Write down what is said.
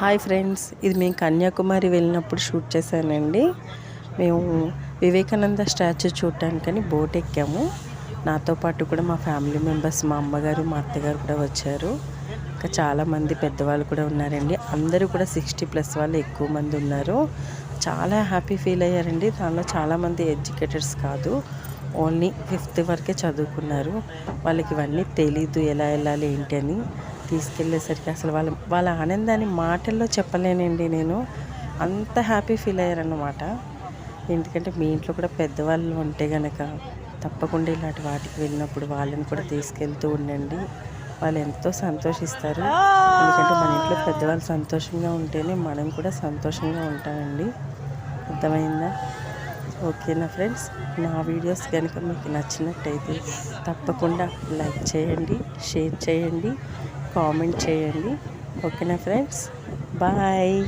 Hi friends, ఇది మేము కన్యాకుమారి వెళ్ళినప్పుడు షూట్ చేశానండి. మేము వివేకానంద స్టాచ్యూ చూడటానికని బోట్ ఎక్కాము. నాతో పాటు కూడా మా ఫ్యామిలీ మెంబర్స్, మా అమ్మగారు, మా అత్తగారు కూడా వచ్చారు. ఇంకా చాలామంది పెద్దవాళ్ళు కూడా ఉన్నారండి. అందరూ కూడా 60+ వాళ్ళు ఎక్కువ మంది ఉన్నారు. చాలా హ్యాపీ ఫీల్ అయ్యారండి. దానిలో చాలామంది ఎడ్యుకేటర్స్ కాదు, ఓన్లీ 5th వరకే చదువుకున్నారు. వాళ్ళకి ఇవన్నీ తెలీదు, ఎలా వెళ్ళాలి ఏంటి అని. తీసుకెళ్ళేసరికి అసలు వాళ్ళ ఆనందాన్ని మాటల్లో చెప్పలేనండి. నేను అంత హ్యాపీ ఫీల్ అయ్యారన్నమాట. ఎందుకంటే మీ ఇంట్లో కూడా పెద్దవాళ్ళు ఉంటే కనుక తప్పకుండా ఇలాంటి వాటికి వెళ్ళినప్పుడు వాళ్ళని కూడా తీసుకెళ్తూ ఉండండి. వాళ్ళు ఎంతో సంతోషిస్తారు. ఎందుకంటే మన ఇంట్లో పెద్దవాళ్ళు సంతోషంగా ఉంటేనే మనం కూడా సంతోషంగా ఉంటామండి. అర్థమైందా? ఓకేనా ఫ్రెండ్స్? నా వీడియోస్ కనుక మీకు నచ్చినట్టయితే తప్పకుండా లైక్ చేయండి, షేర్ చేయండి, కామెంట్ చేయండి. ఓకేనా ఫ్రెండ్స్? బాయ్.